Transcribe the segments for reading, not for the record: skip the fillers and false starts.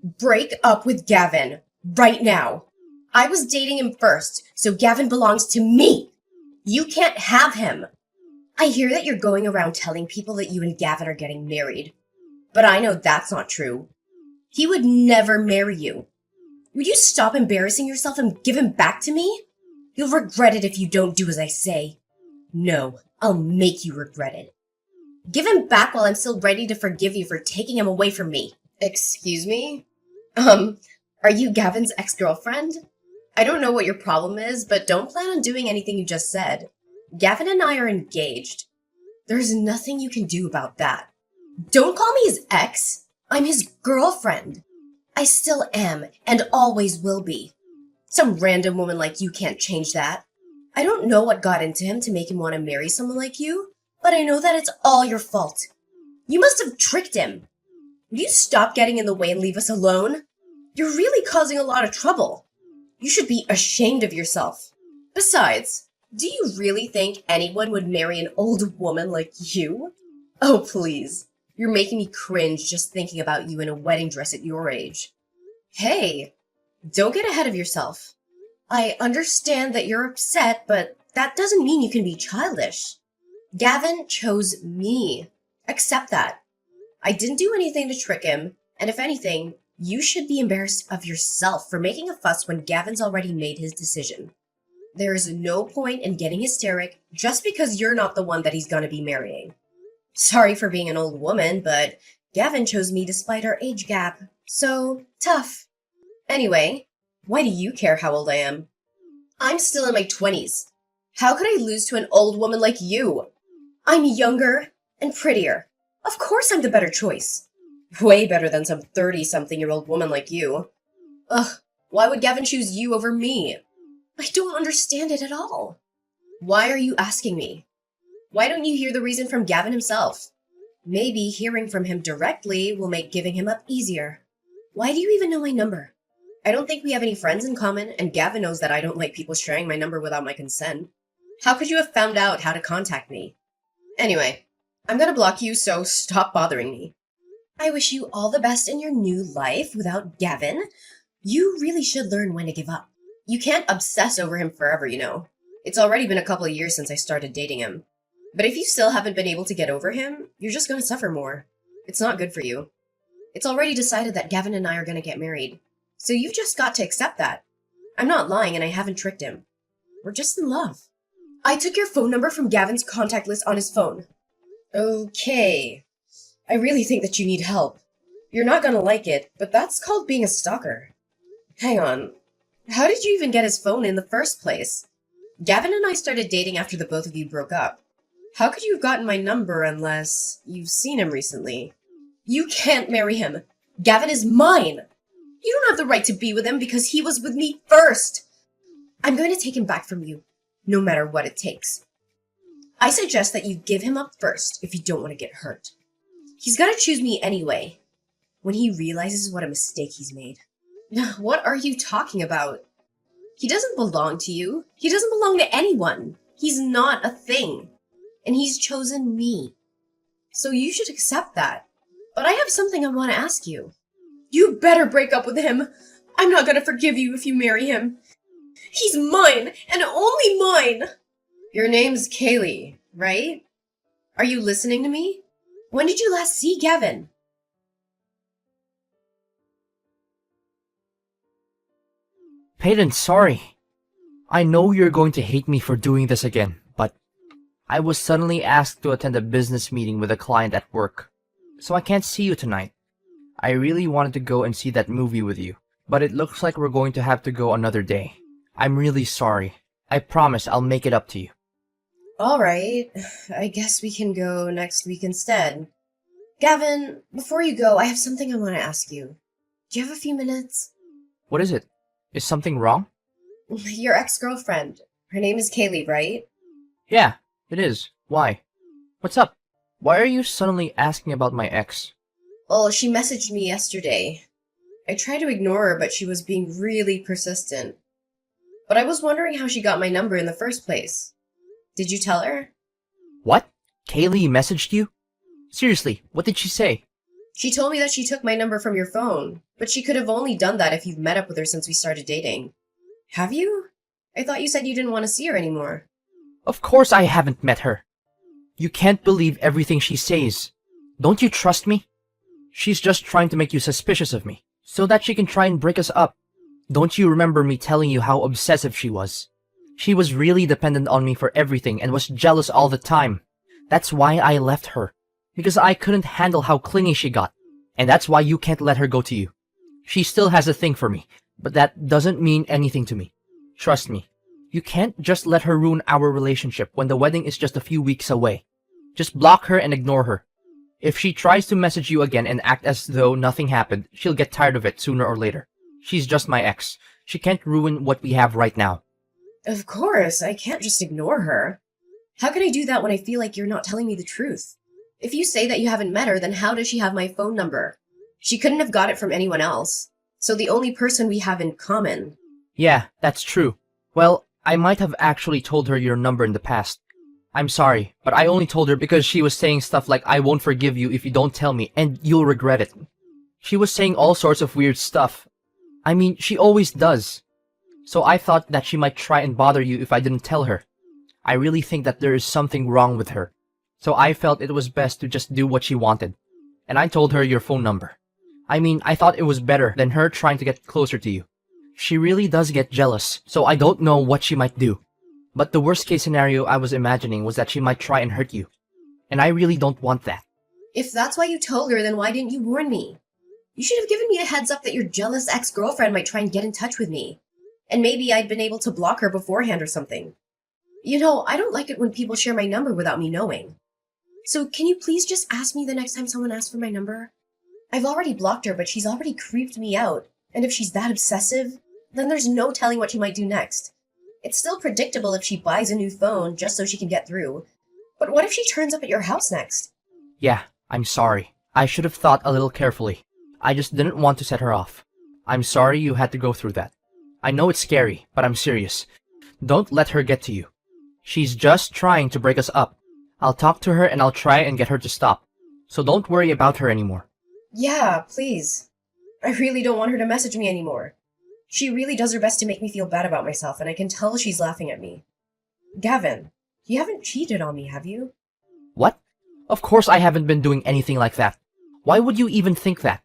Break up with Gavin. Right now. I was dating him first, so Gavin belongs to me. You can't have him. I hear that you're going around telling people that you and Gavin are getting married. But I know that's not true. He would never marry you. Would you stop embarrassing yourself and give him back to me? You'll regret it if you don't do as I say. No, I'll make you regret it. Give him back while I'm still ready to forgive you for taking him away from me. Excuse me? Are you Gavin's ex-girlfriend? I don't know what your problem is, but don't plan on doing anything you just said. Gavin and I are engaged. There's nothing you can do about that. Don't call me his ex. I'm his girlfriend. I still am, and always will be. Some random woman like you can't change that. I don't know what got into him to make him want to marry someone like you, but I know that it's all your fault. You must have tricked him. Will you stop getting in the way and leave us alone? You're really causing a lot of trouble. You should be ashamed of yourself. Besides, do you really think anyone would marry an old woman like you? Oh, please. You're making me cringe just thinking about you in a wedding dress at your age. Hey, don't get ahead of yourself. I understand that you're upset, but that doesn't mean you can be childish. Gavin chose me. Accept that. I didn't do anything to trick him, and if anything, you should be embarrassed of yourself for making a fuss when Gavin's already made his decision. There is no point in getting hysteric just because you're not the one that he's gonna be marrying. Sorry for being an old woman, but Gavin chose me despite our age gap, so tough. Anyway, why do you care how old I am? I'm still in my 20s. How could I lose to an old woman like you? I'm younger and prettier. Of course I'm the better choice. Way better than some 30-something-year-old woman like you. Ugh, why would Gavin choose you over me? I don't understand it at all. Why are you asking me? Why don't you hear the reason from Gavin himself? Maybe hearing from him directly will make giving him up easier. Why do you even know my number? I don't think we have any friends in common, and Gavin knows that I don't like people sharing my number without my consent. How could you have found out how to contact me? Anyway, I'm gonna block you, so stop bothering me. I wish you all the best in your new life without Gavin. You really should learn when to give up. You can't obsess over him forever, you know. It's already been a couple of years since I started dating him. But if you still haven't been able to get over him, you're just gonna suffer more. It's not good for you. It's already decided that Gavin and I are gonna get married. So you've just got to accept that. I'm not lying and I haven't tricked him. We're just in love. I took your phone number from Gavin's contact list on his phone. Okay. I really think that you need help. You're not gonna like it, but that's called being a stalker. Hang on. How did you even get his phone in the first place? Gavin and I started dating after the both of you broke up. How could you have gotten my number unless you've seen him recently? You can't marry him. Gavin is mine. You don't have the right to be with him because he was with me first. I'm going to take him back from you, no matter what it takes. I suggest that you give him up first if you don't want to get hurt. He's gonna choose me anyway, when he realizes what a mistake he's made. What are you talking about? He doesn't belong to you. He doesn't belong to anyone. He's not a thing. And he's chosen me. So you should accept that. But I have something I want to ask you. You better break up with him. I'm not gonna forgive you if you marry him. He's mine, and only mine. Your name's Kaylee, right? Are you listening to me? When did you last see Gavin? Peyton, sorry. I know you're going to hate me for doing this again, but I was suddenly asked to attend a business meeting with a client at work, so I can't see you tonight. I really wanted to go and see that movie with you, but it looks like we're going to have to go another day. I'm really sorry. I promise I'll make it up to you. Alright, I guess we can go next week instead. Gavin, before you go, I have something I want to ask you. Do you have a few minutes? What is it? Is something wrong? Your ex-girlfriend. Her name is Kaylee, right? Yeah, it is. Why? What's up? Why are you suddenly asking about my ex? Well, she messaged me yesterday. I tried to ignore her, but she was being really persistent. But I was wondering how she got my number in the first place. Did you tell her? What? Kaylee messaged you? Seriously, what did she say? She told me that she took my number from your phone, but she could have only done that if you've met up with her since we started dating. Have you? I thought you said you didn't want to see her anymore. Of course I haven't met her. You can't believe everything she says. Don't you trust me? She's just trying to make you suspicious of me, so that she can try and break us up. Don't you remember me telling you how obsessive she was? She was really dependent on me for everything and was jealous all the time. That's why I left her. Because I couldn't handle how clingy she got. And that's why you can't let her go to you. She still has a thing for me, but that doesn't mean anything to me. Trust me. You can't just let her ruin our relationship when the wedding is just a few weeks away. Just block her and ignore her. If she tries to message you again and act as though nothing happened, she'll get tired of it sooner or later. She's just my ex. She can't ruin what we have right now. Of course, I can't just ignore her. How can I do that when I feel like you're not telling me the truth? If you say that you haven't met her, then how does she have my phone number? She couldn't have got it from anyone else. So the only person we have in common. Yeah, that's true. Well, I might have actually told her your number in the past. I'm sorry, but I only told her because she was saying stuff like, I won't forgive you if you don't tell me, and you'll regret it. She was saying all sorts of weird stuff. I mean, she always does. So I thought that she might try and bother you if I didn't tell her. I really think that there is something wrong with her. So I felt it was best to just do what she wanted. And I told her your phone number. I mean, I thought it was better than her trying to get closer to you. She really does get jealous, so I don't know what she might do. But the worst case scenario I was imagining was that she might try and hurt you. And I really don't want that. If that's why you told her, then why didn't you warn me? You should have given me a heads up that your jealous ex-girlfriend might try and get in touch with me. And maybe I'd been able to block her beforehand or something. You know, I don't like it when people share my number without me knowing. So can you please just ask me the next time someone asks for my number? I've already blocked her, but she's already creeped me out. And if she's that obsessive, then there's no telling what she might do next. It's still predictable if she buys a new phone just so she can get through. But what if she turns up at your house next? Yeah, I'm sorry. I should have thought a little carefully. I just didn't want to set her off. I'm sorry you had to go through that. I know it's scary, but I'm serious. Don't let her get to you. She's just trying to break us up. I'll talk to her and I'll try and get her to stop. So don't worry about her anymore. Yeah, please. I really don't want her to message me anymore. She really does her best to make me feel bad about myself, and I can tell she's laughing at me. Gavin, you haven't cheated on me, have you? What? Of course I haven't been doing anything like that. Why would you even think that?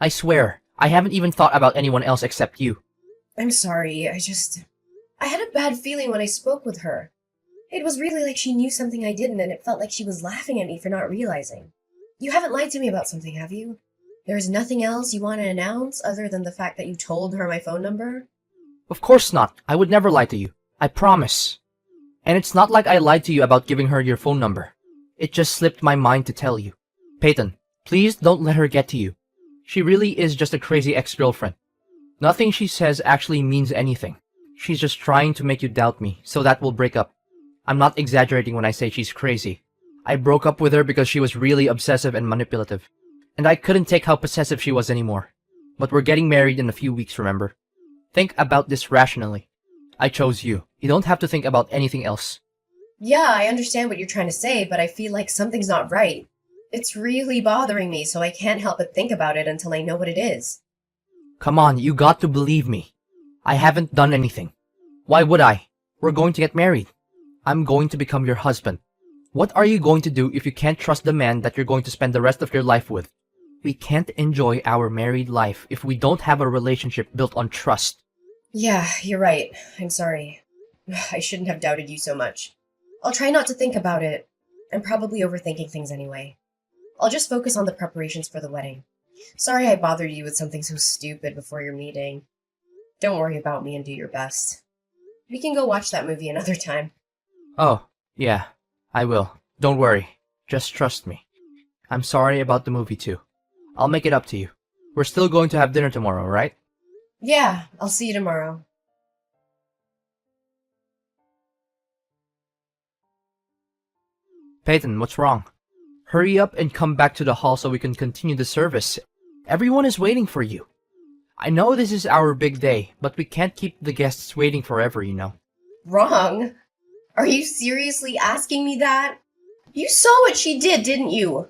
I swear, I haven't even thought about anyone else except you. I'm sorry, I had a bad feeling when I spoke with her. It was really like she knew something I didn't, and it felt like she was laughing at me for not realizing. You haven't lied to me about something, have you? There's nothing else you want to announce other than the fact that you told her my phone number? Of course not. I would never lie to you. I promise. And it's not like I lied to you about giving her your phone number. It just slipped my mind to tell you. Peyton, please don't let her get to you. She really is just a crazy ex-girlfriend. Nothing she says actually means anything. She's just trying to make you doubt me, so that we'll break up. I'm not exaggerating when I say she's crazy. I broke up with her because she was really obsessive and manipulative. And I couldn't take how possessive she was anymore. But we're getting married in a few weeks, remember? Think about this rationally. I chose you. You don't have to think about anything else. Yeah, I understand what you're trying to say, but I feel like something's not right. It's really bothering me, so I can't help but think about it until I know what it is. Come on, you got to believe me. I haven't done anything. Why would I? We're going to get married. I'm going to become your husband. What are you going to do if you can't trust the man that you're going to spend the rest of your life with? We can't enjoy our married life if we don't have a relationship built on trust. Yeah, you're right. I'm sorry. I shouldn't have doubted you so much. I'll try not to think about it. I'm probably overthinking things anyway. I'll just focus on the preparations for the wedding. Sorry I bothered you with something so stupid before your meeting. Don't worry about me and do your best. We can go watch that movie another time. Oh, yeah, I will. Don't worry. Just trust me. I'm sorry about the movie too. I'll make it up to you. We're still going to have dinner tomorrow, right? Yeah, I'll see you tomorrow. Peyton, what's wrong? Hurry up and come back to the hall so we can continue the service. Everyone is waiting for you. I know this is our big day, but we can't keep the guests waiting forever, you know. Wrong? Are you seriously asking me that? You saw what she did, didn't you?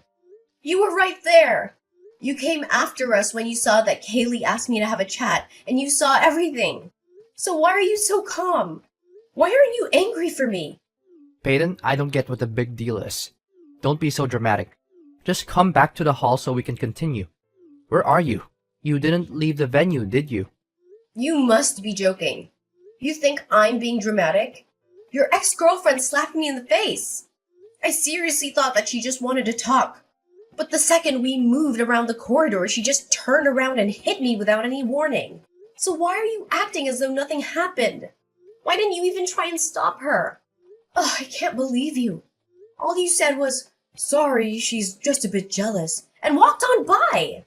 You were right there. You came after us when you saw that Kaylee asked me to have a chat, and you saw everything. So why are you so calm? Why aren't you angry for me? Peyton, I don't get what the big deal is. Don't be so dramatic. Just come back to the hall so we can continue. Where are you? You didn't leave the venue, did you? You must be joking. You think I'm being dramatic? Your ex-girlfriend slapped me in the face. I seriously thought that she just wanted to talk. But the second we moved around the corridor, she just turned around and hit me without any warning. So why are you acting as though nothing happened? Why didn't you even try and stop her? Ugh, I can't believe you. All you said was, "Sorry, she's just a bit jealous," and walked on by.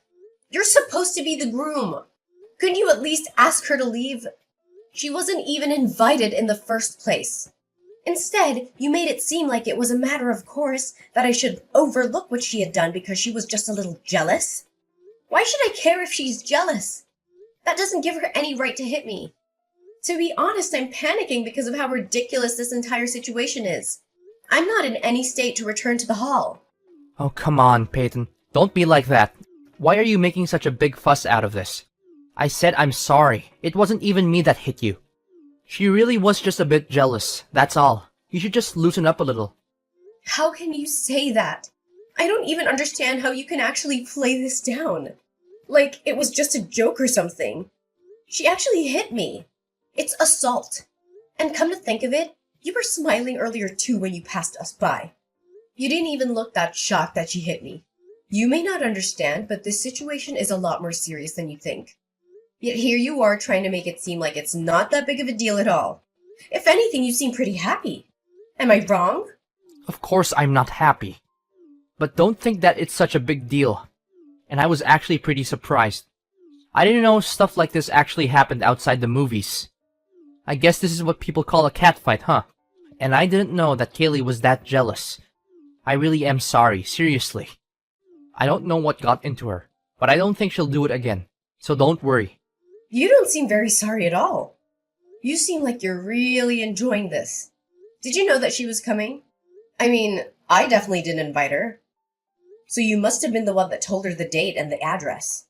You're supposed to be the groom. Couldn't you at least ask her to leave? She wasn't even invited in the first place. Instead, you made it seem like it was a matter of course that I should overlook what she had done because she was just a little jealous. Why should I care if she's jealous? That doesn't give her any right to hit me. To be honest, I'm panicking because of how ridiculous this entire situation is. I'm not in any state to return to the hall. Oh, come on, Peyton. Don't be like that. Why are you making such a big fuss out of this? I said I'm sorry. It wasn't even me that hit you. She really was just a bit jealous, that's all. You should just loosen up a little. How can you say that? I don't even understand how you can actually play this down. Like it was just a joke or something. She actually hit me. It's assault. And come to think of it, you were smiling earlier too when you passed us by. You didn't even look that shocked that she hit me. You may not understand, but this situation is a lot more serious than you think. Yet here you are trying to make it seem like it's not that big of a deal at all. If anything, you seem pretty happy. Am I wrong? Of course I'm not happy. But don't think that it's such a big deal. And I was actually pretty surprised. I didn't know stuff like this actually happened outside the movies. I guess this is what people call a catfight, huh? And I didn't know that Kaylee was that jealous. I really am sorry, seriously. I don't know what got into her, but I don't think she'll do it again. So don't worry. You don't seem very sorry at all. You seem like you're really enjoying this. Did you know that she was coming? I mean, I definitely didn't invite her. So you must have been the one that told her the date and the address.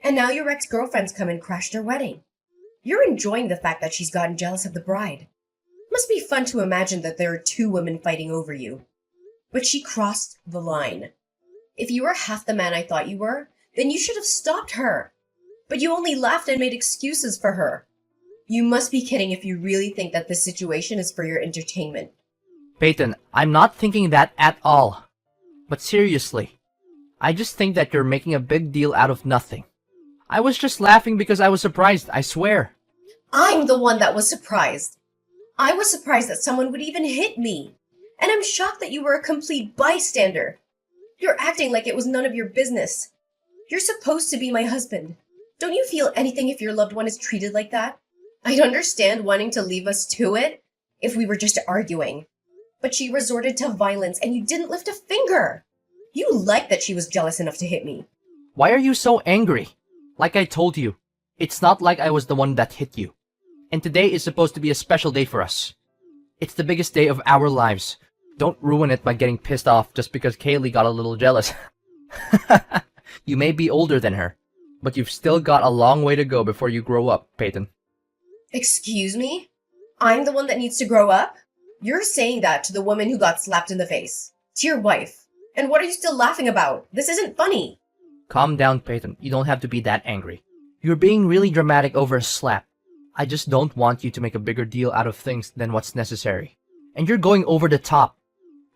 And now your ex-girlfriend's come and crashed her wedding. You're enjoying the fact that she's gotten jealous of the bride. Must be fun to imagine that there are two women fighting over you. But she crossed the line. If you were half the man I thought you were, then you should have stopped her. But you only laughed and made excuses for her. You must be kidding if you really think that this situation is for your entertainment. Peyton, I'm not thinking that at all. But seriously, I just think that you're making a big deal out of nothing. I was just laughing because I was surprised, I swear. I'm the one that was surprised. I was surprised that someone would even hit me. And I'm shocked that you were a complete bystander. You're acting like it was none of your business. You're supposed to be my husband. Don't you feel anything if your loved one is treated like that? I'd understand wanting to leave us to it if we were just arguing. But she resorted to violence and you didn't lift a finger. You liked that she was jealous enough to hit me. Why are you so angry? Like I told you, it's not like I was the one that hit you. And today is supposed to be a special day for us. It's the biggest day of our lives. Don't ruin it by getting pissed off just because Kaylee got a little jealous. You may be older than her, but you've still got a long way to go before you grow up, Peyton. Excuse me? I'm the one that needs to grow up? You're saying that to the woman who got slapped in the face. To your wife. And what are you still laughing about? This isn't funny. Calm down, Peyton. You don't have to be that angry. You're being really dramatic over a slap. I just don't want you to make a bigger deal out of things than what's necessary. And you're going over the top.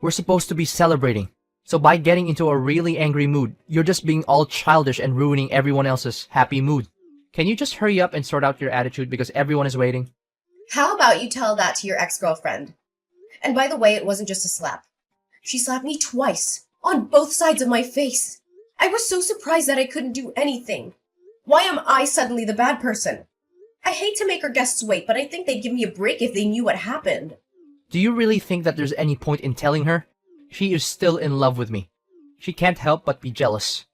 We're supposed to be celebrating. So by getting into a really angry mood, you're just being all childish and ruining everyone else's happy mood. Can you just hurry up and sort out your attitude because everyone is waiting? How about you tell that to your ex-girlfriend? And by the way, it wasn't just a slap. She slapped me twice, on both sides of my face. I was so surprised that I couldn't do anything. Why am I suddenly the bad person? I hate to make our guests wait, but I think they'd give me a break if they knew what happened. Do you really think that there's any point in telling her? She is still in love with me. She can't help but be jealous.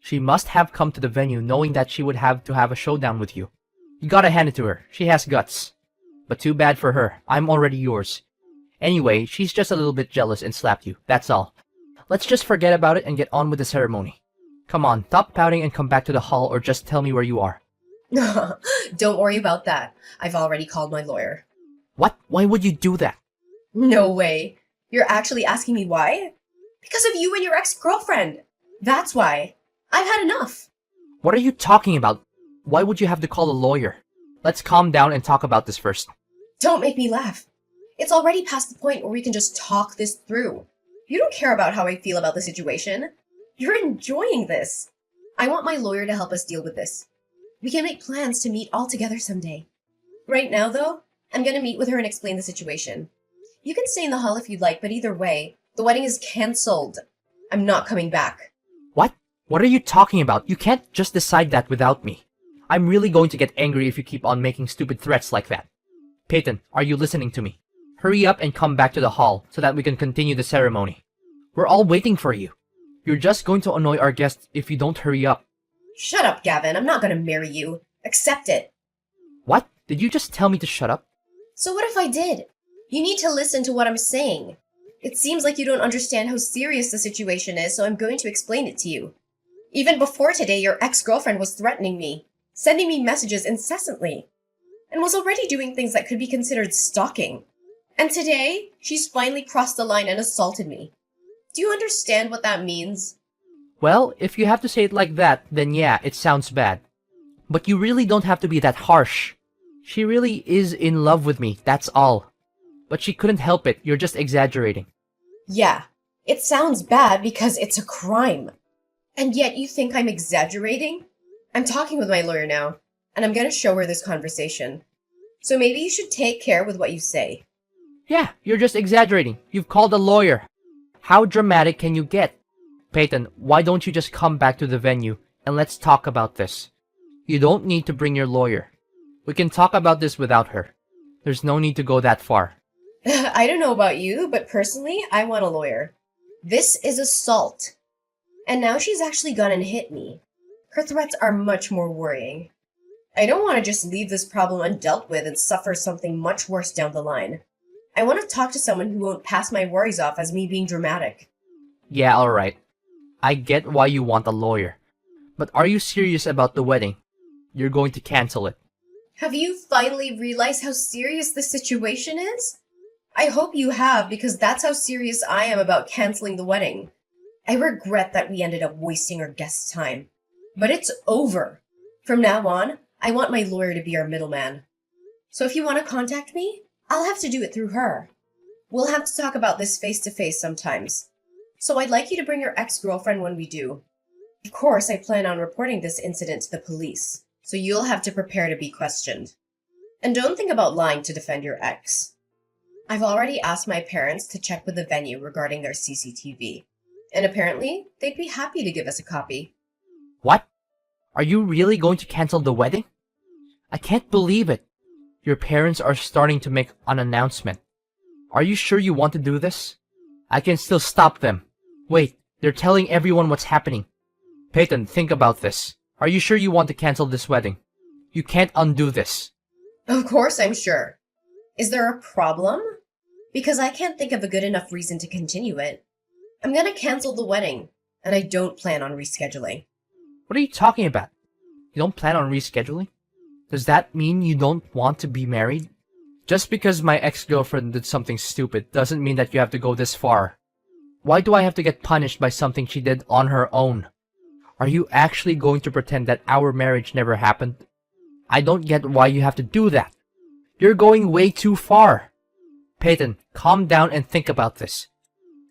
She must have come to the venue knowing that she would have to have a showdown with you. You gotta hand it to her. She has guts. But too bad for her. I'm already yours. Anyway, she's just a little bit jealous and slapped you. That's all. Let's just forget about it and get on with the ceremony. Come on, stop pouting and come back to the hall or just tell me where you are. Don't worry about that. I've already called my lawyer. What? Why would you do that? No way. You're actually asking me why? Because of you and your ex-girlfriend. That's why. I've had enough. What are you talking about? Why would you have to call a lawyer? Let's calm down and talk about this first. Don't make me laugh. It's already past the point where we can just talk this through. You don't care about how I feel about the situation. You're enjoying this. I want my lawyer to help us deal with this. We can make plans to meet all together someday. Right now, though, I'm gonna meet with her and explain the situation. You can stay in the hall if you'd like, but either way, the wedding is cancelled. I'm not coming back. What? What are you talking about? You can't just decide that without me. I'm really going to get angry if you keep on making stupid threats like that. Peyton, are you listening to me? Hurry up and come back to the hall so that we can continue the ceremony. We're all waiting for you. You're just going to annoy our guests if you don't hurry up. Shut up, Gavin. I'm not gonna marry you. Accept it. What? Did you just tell me to shut up? So what if I did? You need to listen to what I'm saying. It seems like you don't understand how serious the situation is, so I'm going to explain it to you. Even before today, your ex-girlfriend was threatening me, sending me messages incessantly, and was already doing things that could be considered stalking. And today, she's finally crossed the line and assaulted me. Do you understand what that means? Well, if you have to say it like that, then yeah, it sounds bad. But you really don't have to be that harsh. She really is in love with me, that's all. But she couldn't help it, you're just exaggerating. Yeah, it sounds bad because it's a crime. And yet you think I'm exaggerating? I'm talking with my lawyer now, and I'm gonna show her this conversation. So maybe you should take care with what you say. Yeah, you're just exaggerating. You've called a lawyer. How dramatic can you get? Peyton, why don't you just come back to the venue and let's talk about this? You don't need to bring your lawyer. We can talk about this without her. There's no need to go that far. I don't know about you, but personally, I want a lawyer. This is assault. And now she's actually gone and hit me. Her threats are much more worrying. I don't want to just leave this problem undealt with and suffer something much worse down the line. I want to talk to someone who won't pass my worries off as me being dramatic. Yeah, alright. I get why you want a lawyer. But are you serious about the wedding? You're going to cancel it. Have you finally realized how serious the situation is? I hope you have, because that's how serious I am about canceling the wedding. I regret that we ended up wasting our guests' time. But it's over. From now on, I want my lawyer to be our middleman. So if you want to contact me, I'll have to do it through her. We'll have to talk about this face to face sometimes. So I'd like you to bring your ex-girlfriend when we do. Of course, I plan on reporting this incident to the police, so you'll have to prepare to be questioned. And don't think about lying to defend your ex. I've already asked my parents to check with the venue regarding their CCTV, and apparently they'd be happy to give us a copy. What? Are you really going to cancel the wedding? I can't believe it. Your parents are starting to make an announcement. Are you sure you want to do this? I can still stop them. Wait, they're telling everyone what's happening. Peyton, think about this. Are you sure you want to cancel this wedding? You can't undo this. Of course I'm sure. Is there a problem? Because I can't think of a good enough reason to continue it. I'm gonna cancel the wedding, and I don't plan on rescheduling. What are you talking about? You don't plan on rescheduling? Does that mean you don't want to be married? Just because my ex-girlfriend did something stupid doesn't mean that you have to go this far. Why do I have to get punished by something she did on her own? Are you actually going to pretend that our marriage never happened? I don't get why you have to do that. You're going way too far. Peyton, calm down and think about this.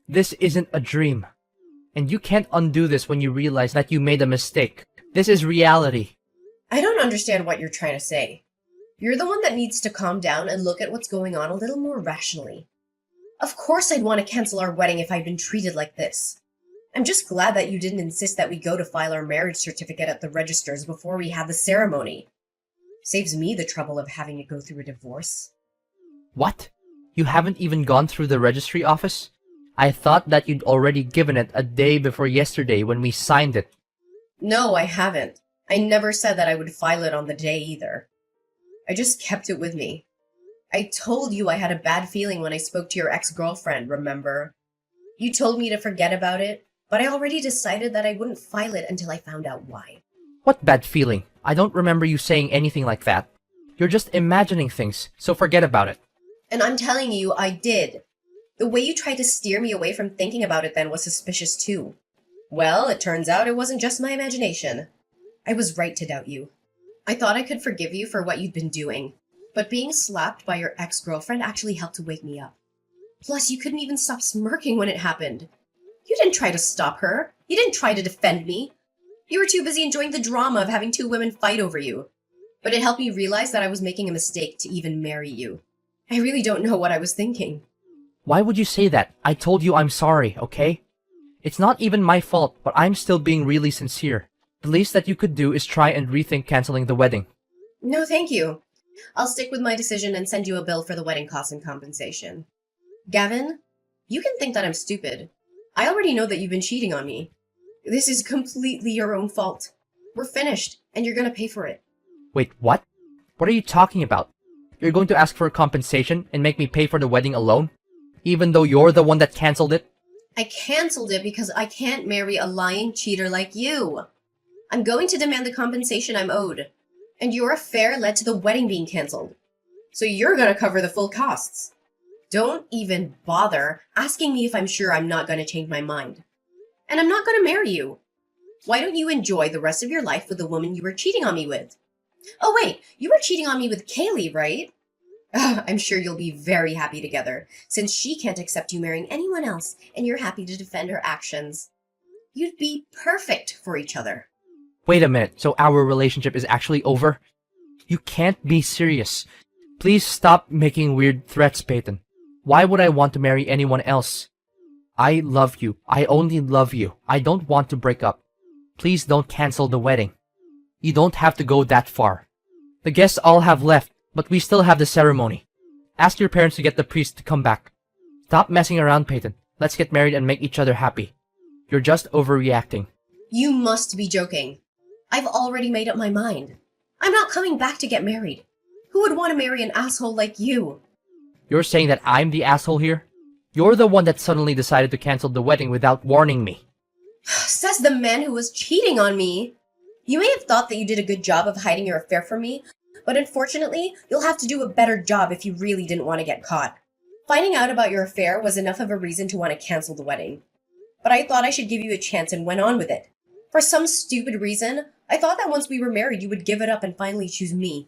This isn't a dream. And you can't undo this when you realize that you made a mistake. This is reality. I don't understand what you're trying to say. You're the one that needs to calm down and look at what's going on a little more rationally. Of course I'd want to cancel our wedding if I'd been treated like this. I'm just glad that you didn't insist that we go to file our marriage certificate at the registers before we had the ceremony. Saves me the trouble of having to go through a divorce. What? You haven't even gone through the registry office? I thought that you'd already given it a day before yesterday when we signed it. No, I haven't. I never said that I would file it on the day either. I just kept it with me. I told you I had a bad feeling when I spoke to your ex-girlfriend, remember? You told me to forget about it, but I already decided that I wouldn't file it until I found out why. What bad feeling? I don't remember you saying anything like that. You're just imagining things, so forget about it. And I'm telling you, I did. The way you tried to steer me away from thinking about it then was suspicious too. Well, it turns out it wasn't just my imagination. I was right to doubt you. I thought I could forgive you for what you'd been doing, but being slapped by your ex-girlfriend actually helped to wake me up. Plus, you couldn't even stop smirking when it happened. You didn't try to stop her. You didn't try to defend me. You were too busy enjoying the drama of having two women fight over you. But it helped me realize that I was making a mistake to even marry you. I really don't know what I was thinking. Why would you say that? I told you I'm sorry, okay? It's not even my fault, but I'm still being really sincere. The least that you could do is try and rethink canceling the wedding. No, thank you. I'll stick with my decision and send you a bill for the wedding costs and compensation. Gavin, you can think that I'm stupid. I already know that you've been cheating on me. This is completely your own fault. We're finished, and you're gonna pay for it. Wait, what? What are you talking about? You're going to ask for compensation and make me pay for the wedding alone? Even though you're the one that canceled it? I canceled it because I can't marry a lying cheater like you. I'm going to demand the compensation I'm owed. And your affair led to the wedding being canceled. So you're gonna cover the full costs. Don't even bother asking me if I'm sure I'm not gonna change my mind. And I'm not gonna marry you. Why don't you enjoy the rest of your life with the woman you were cheating on me with? Oh wait, you were cheating on me with Kaylee, right? I'm sure you'll be very happy together, since she can't accept you marrying anyone else, and you're happy to defend her actions. You'd be perfect for each other. Wait a minute, so our relationship is actually over? You can't be serious. Please stop making weird threats, Peyton. Why would I want to marry anyone else? I love you. I only love you. I don't want to break up. Please don't cancel the wedding. You don't have to go that far. The guests all have left, but we still have the ceremony. Ask your parents to get the priest to come back. Stop messing around, Peyton. Let's get married and make each other happy. You're just overreacting. You must be joking. I've already made up my mind. I'm not coming back to get married. Who would want to marry an asshole like you? You're saying that I'm the asshole here? You're the one that suddenly decided to cancel the wedding without warning me. Says the man who was cheating on me. You may have thought that you did a good job of hiding your affair from me, but unfortunately, you'll have to do a better job if you really didn't want to get caught. Finding out about your affair was enough of a reason to want to cancel the wedding. But I thought I should give you a chance and went on with it. For some stupid reason, I thought that once we were married, you would give it up and finally choose me.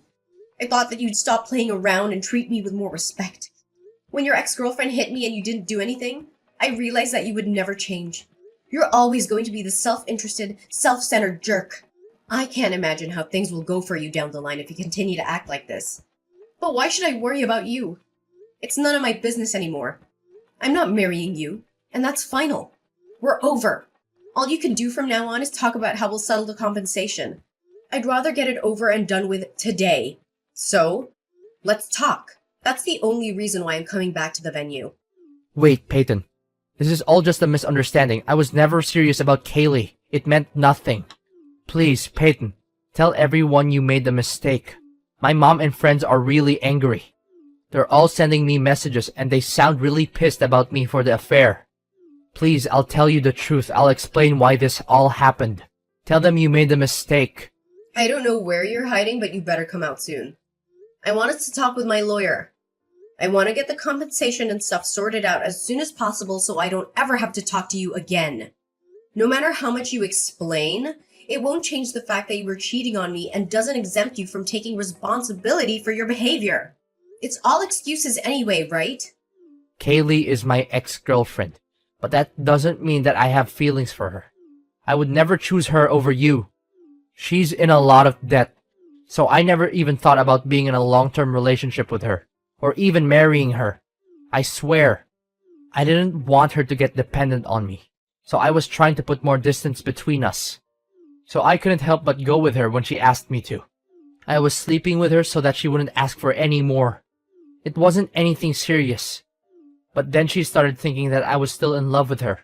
I thought that you'd stop playing around and treat me with more respect. When your ex-girlfriend hit me and you didn't do anything, I realized that you would never change. You're always going to be the self-interested, self-centered jerk. I can't imagine how things will go for you down the line if you continue to act like this. But why should I worry about you? It's none of my business anymore. I'm not marrying you, and that's final. We're over. All you can do from now on is talk about how we'll settle the compensation. I'd rather get it over and done with today. So, let's talk. That's the only reason why I'm coming back to the venue. Wait, Peyton. This is all just a misunderstanding. I was never serious about Kaylee. It meant nothing. Please, Peyton, tell everyone you made the mistake. My mom and friends are really angry. They're all sending me messages and they sound really pissed about me for the affair. Please, I'll tell you the truth. I'll explain why this all happened. Tell them you made the mistake. I don't know where you're hiding, but you better come out soon. I wanted to talk with my lawyer. I want to get the compensation and stuff sorted out as soon as possible so I don't ever have to talk to you again. No matter how much you explain, it won't change the fact that you were cheating on me and doesn't exempt you from taking responsibility for your behavior. It's all excuses anyway, right? Kaylee is my ex-girlfriend, but that doesn't mean that I have feelings for her. I would never choose her over you. She's in a lot of debt, so I never even thought about being in a long-term relationship with her, or even marrying her. I swear, I didn't want her to get dependent on me, so I was trying to put more distance between us. So I couldn't help but go with her when she asked me to. I was sleeping with her so that she wouldn't ask for any more. It wasn't anything serious. But then she started thinking that I was still in love with her,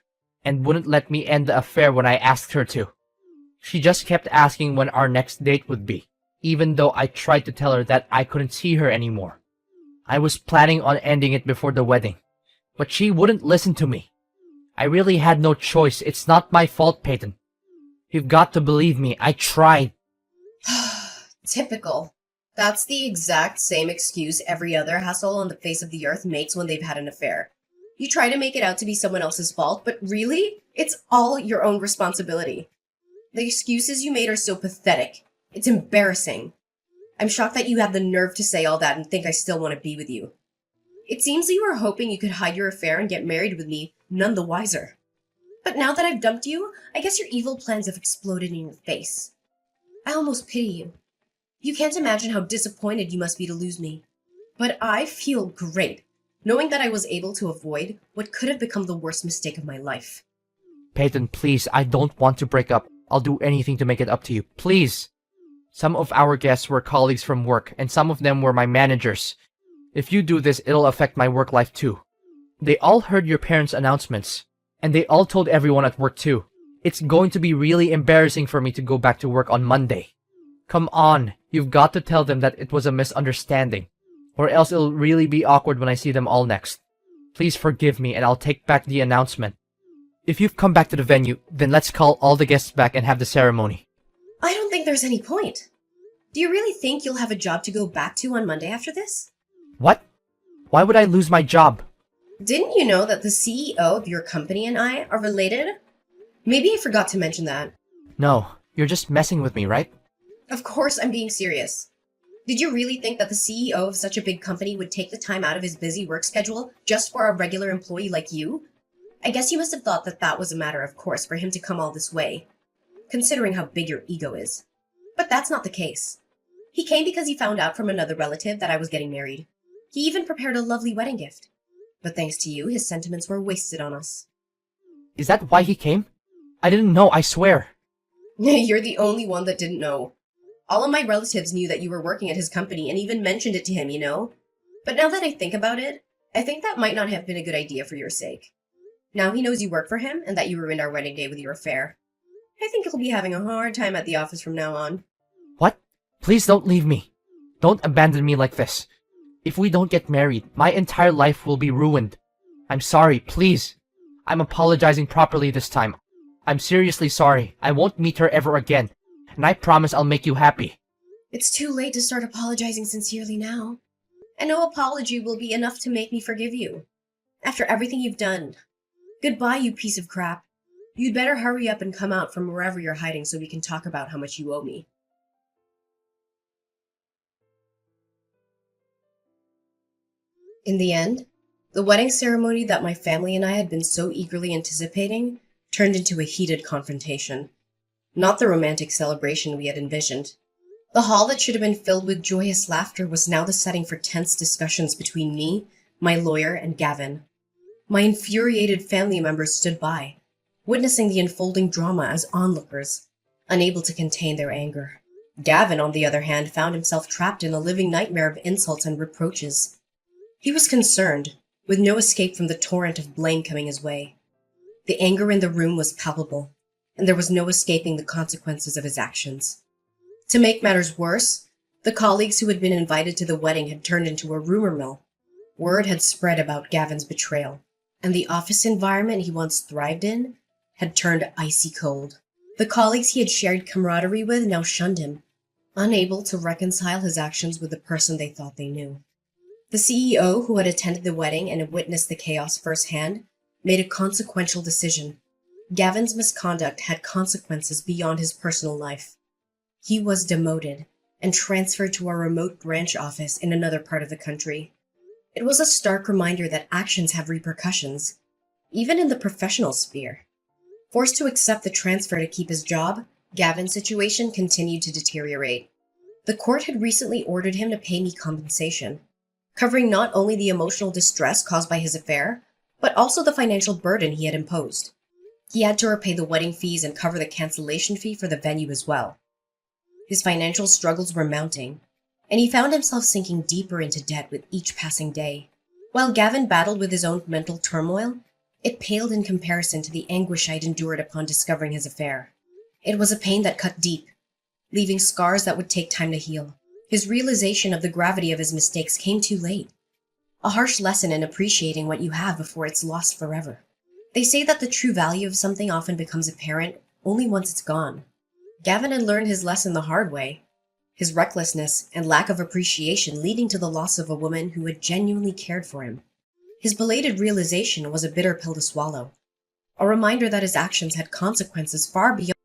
and wouldn't let me end the affair when I asked her to. She just kept asking when our next date would be, even though I tried to tell her that I couldn't see her anymore. I was planning on ending it before the wedding, but she wouldn't listen to me. I really had no choice. It's not my fault, Peyton. You've got to believe me. I tried. Typical. That's the exact same excuse every other asshole on the face of the earth makes when they've had an affair. You try to make it out to be someone else's fault, but really, it's all your own responsibility. The excuses you made are so pathetic. It's embarrassing. I'm shocked that you have the nerve to say all that and think I still want to be with you. It seems that you were hoping you could hide your affair and get married with me, none the wiser. But now that I've dumped you, I guess your evil plans have exploded in your face. I almost pity you. You can't imagine how disappointed you must be to lose me. But I feel great, knowing that I was able to avoid what could have become the worst mistake of my life. Peyton, please, I don't want to break up. I'll do anything to make it up to you. Please. Some of our guests were colleagues from work, and some of them were my managers. If you do this, it'll affect my work life too. They all heard your parents' announcements, and they all told everyone at work too. It's going to be really embarrassing for me to go back to work on Monday. Come on, you've got to tell them that it was a misunderstanding, or else it'll really be awkward when I see them all next. Please forgive me and I'll take back the announcement. If you've come back to the venue, then let's call all the guests back and have the ceremony. I don't think there's any point. Do you really think you'll have a job to go back to on Monday after this? What? Why would I lose my job? Didn't you know that the CEO of your company and I are related? Maybe I forgot to mention that. No, you're just messing with me, right? Of course I'm being serious. Did you really think that the CEO of such a big company would take the time out of his busy work schedule just for a regular employee like you? I guess you must have thought that that was a matter of course for him to come all this way, considering how big your ego is. But that's not the case. He came because he found out from another relative that I was getting married. He even prepared a lovely wedding gift. But thanks to you, his sentiments were wasted on us. Is that why he came? I didn't know, I swear. You're the only one that didn't know. All of my relatives knew that you were working at his company and even mentioned it to him, you know? But now that I think about it, I think that might not have been a good idea for your sake. Now he knows you work for him and that you ruined our wedding day with your affair. I think he'll be having a hard time at the office from now on. What? Please don't leave me. Don't abandon me like this. If we don't get married, my entire life will be ruined. I'm sorry, please. I'm apologizing properly this time. I'm seriously sorry. I won't meet her ever again. And I promise I'll make you happy. It's too late to start apologizing sincerely now. And no apology will be enough to make me forgive you. After everything you've done. Goodbye, you piece of crap. You'd better hurry up and come out from wherever you're hiding so we can talk about how much you owe me. In the end, the wedding ceremony that my family and I had been so eagerly anticipating turned into a heated confrontation. Not the romantic celebration we had envisioned. The hall that should have been filled with joyous laughter was now the setting for tense discussions between me, my lawyer, and Gavin. My infuriated family members stood by, witnessing the unfolding drama as onlookers, unable to contain their anger. Gavin, on the other hand, found himself trapped in a living nightmare of insults and reproaches. He was concerned, with no escape from the torrent of blame coming his way. The anger in the room was palpable, and there was no escaping the consequences of his actions. To make matters worse, the colleagues who had been invited to the wedding had turned into a rumor mill. Word had spread about Gavin's betrayal, and the office environment he once thrived in had turned icy cold. The colleagues he had shared camaraderie with now shunned him, unable to reconcile his actions with the person they thought they knew. The CEO, who had attended the wedding and had witnessed the chaos firsthand, made a consequential decision. Gavin's misconduct had consequences beyond his personal life. He was demoted and transferred to a remote branch office in another part of the country. It was a stark reminder that actions have repercussions, even in the professional sphere. Forced to accept the transfer to keep his job, Gavin's situation continued to deteriorate. The court had recently ordered him to pay me compensation, covering not only the emotional distress caused by his affair, but also the financial burden he had imposed. He had to repay the wedding fees and cover the cancellation fee for the venue as well. His financial struggles were mounting, and he found himself sinking deeper into debt with each passing day. While Gavin battled with his own mental turmoil, it paled in comparison to the anguish I'd endured upon discovering his affair. It was a pain that cut deep, leaving scars that would take time to heal. His realization of the gravity of his mistakes came too late. A harsh lesson in appreciating what you have before it's lost forever. They say that the true value of something often becomes apparent only once it's gone. Gavin had learned his lesson the hard way, his recklessness and lack of appreciation leading to the loss of a woman who had genuinely cared for him. His belated realization was a bitter pill to swallow, a reminder that his actions had consequences far beyond